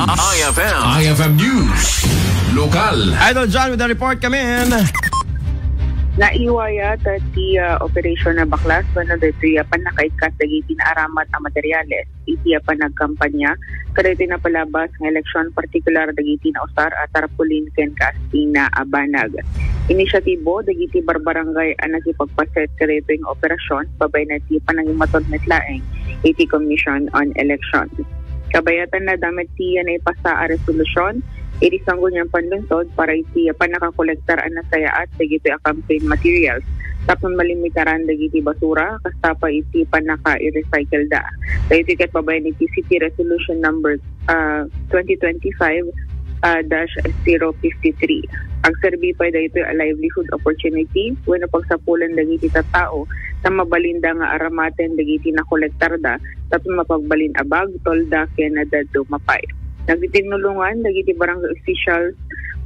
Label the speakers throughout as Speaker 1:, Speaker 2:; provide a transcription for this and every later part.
Speaker 1: IFM News. Lokal.
Speaker 2: Idol John with the report, come in.
Speaker 3: Naiwaya ti operasyon na baklas na dito panakaikas dagiti na aramat ang materyales iti panagkampanya kada iti na palabas ng eleksyon partikular dagiti na usar at tarpulin ken casting na abanag. Inisyatibo dagiti barbarangay ang nagipagpaset kada ito yung operasyon babay na ti panangimatod metlaeng iti Commission on Elections. Kabayatan na damit ti na ipasa a resolusyon iti sanggo niyang panlunsod para iti panakakolektar ang nasaya at dagiti a campaign materials. Tapos malimitaran dagiti basura kasta pa iti panaka-i-recycle da. Dahil iti kat babayan iti City Resolution number 2025-053. Ang serbi pa dahito a livelihood opportunity when pagsapulan dagiti tao na mabalinda nga aramaten dagiti na kolektar da tapos mapagbalin abag tolda ken nadado mapay. Nagtitinulungan dagiti barangay officials,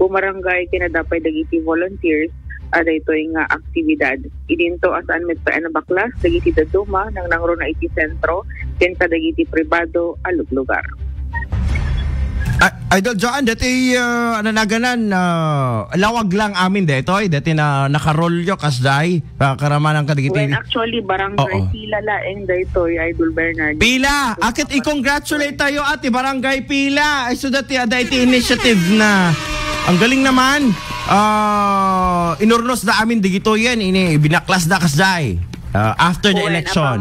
Speaker 3: bumarangay kinadapay dagiti volunteers at ito yung aktibidad. Idinto asaan met pa na baklas dagiti daduma nang nangro na iti sentro ken dagiti pribado alug lugar.
Speaker 2: Idol John, dati nanaganan lawag lang amin dito dati na nakarolyo kasday karamanang kadagiti.
Speaker 3: When actually barangay Pila laeng dito Idol Bernard.
Speaker 2: Pila, akit i-congratulate tayo ati barangay Pila. Ay so dati iti initiative na ang galing naman. Inurnos na amin digito yan ini binaklas na kasday. After the election.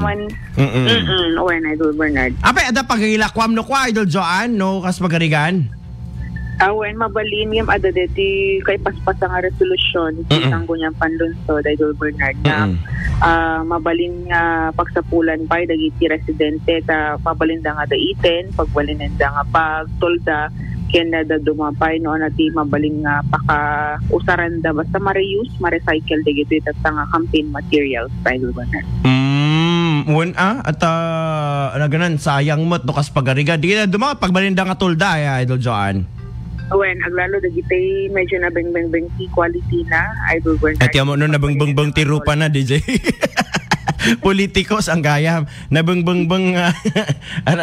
Speaker 3: When Idol Bernard.
Speaker 2: Ape, ada pagagilakwam no kwa, Idol Joan, no, kas pagarigan?
Speaker 3: When mabalin yung ada deti kay paspas nga resolusyon, isang gunyang panlunsod, Idol Bernard, na mabalin nga pagsapulan pa, dagiti residente, mabalin da nga daiten, pagbalin da nga pagtolda, kaya na dumapay no nati mabaling nga paka-usaran da basta ma-reuse, ma-recycle dagiti ito nga campaign materials Idol Bernard.
Speaker 2: At naganan sayang mo't no kas pagariga di na dumagat pagbalinda nga tulda Idol Joan.
Speaker 3: When aglalo dagiti medyo na beng ti quality na Idol Bernard.
Speaker 2: At yamo no nabeng ti rupa na DJ. Politikos ang gayam nabeng-beng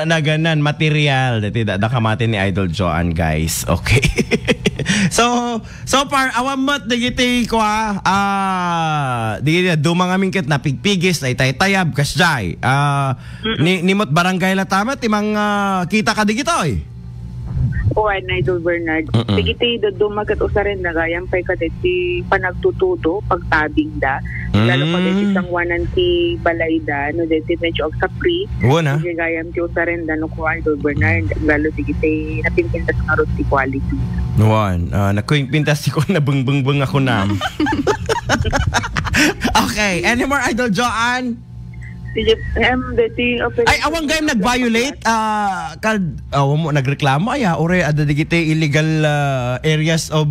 Speaker 2: naganan material dati da kamati ni Idol Joan guys. Okay. So far awamot digiti ko digiti dumang aming ket na pigpigis na itay-tayab kasjay. Nimot barangay latamat timang kita ka digitoy.
Speaker 3: Idol Bernard. Digiti dumagat usarin na gayam pay kadeti panagtutudo pagtabing da. Lalo pa deti sangwanan ti balayda no deti medyo og sa free. Gayam ti usarin da no ko Idol Bernard lalo digiti napinpintas nga rod ti quality.
Speaker 2: Nakuingpintas ko na beng ako nam. Okay, any more Idol Joan? Ay, awang gayam nag-violate mo nagreklamo ore ada digiti illegal areas of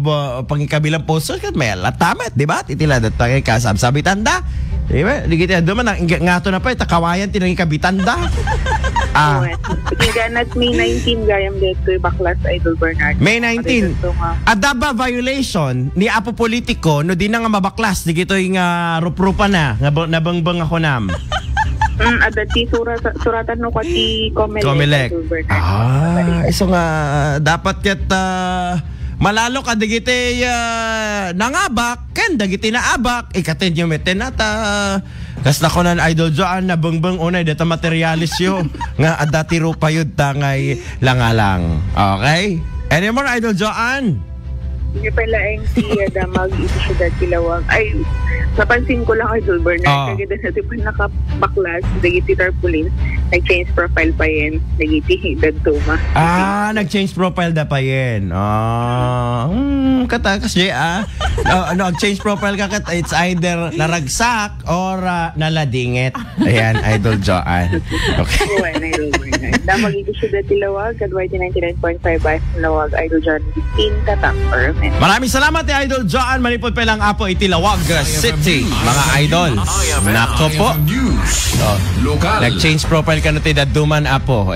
Speaker 2: pangikabilang posto kat may latamet di ba titila datta kay kasabsabi tanda di ba digiti ado man ngato na pa takawayan tinangi kabitanda.
Speaker 3: Ganat May 19 gayam dito baklas Idol Bernard.
Speaker 2: May 19. Adaba violation ni apo politiko no di na nga mabaklas digito yung rup-rupa na nabangbang ako nam.
Speaker 3: Adati suratan no kwati Comelec.
Speaker 2: Iso nga dapat ket malalo ka digiti nangabak ken dagiti naabak ikaten yung meten ata kas na konan Idol Joan na bengbeng unay data materialis yo nga adati rupa yud tangay langalang. Okay? Any more Idol Joan?
Speaker 3: Hindi pala ang damag ito siya tilawag. Ay, napansin ko lang Idol Bernard. Kaganda natin pa nakabaklas, nagiti tarpaulin, nag-change profile pa yan, nagiti daduma.
Speaker 2: Nag-change profile da pa yan. Katakas siya change profile ka kat, it's either naragsak or naladingit. Ayan, Idol Joan. Okay.
Speaker 3: Idol Bernard. Damag ito siya tilawag, Kadwarte 99.5 by Lawag, Idol Joan 15 Katapper.
Speaker 2: Maraming salamat Idol Joan. Manipod pa lang apo Itilawag City mga idol. Nako po. Nag-change profile ka na ti daduman apo.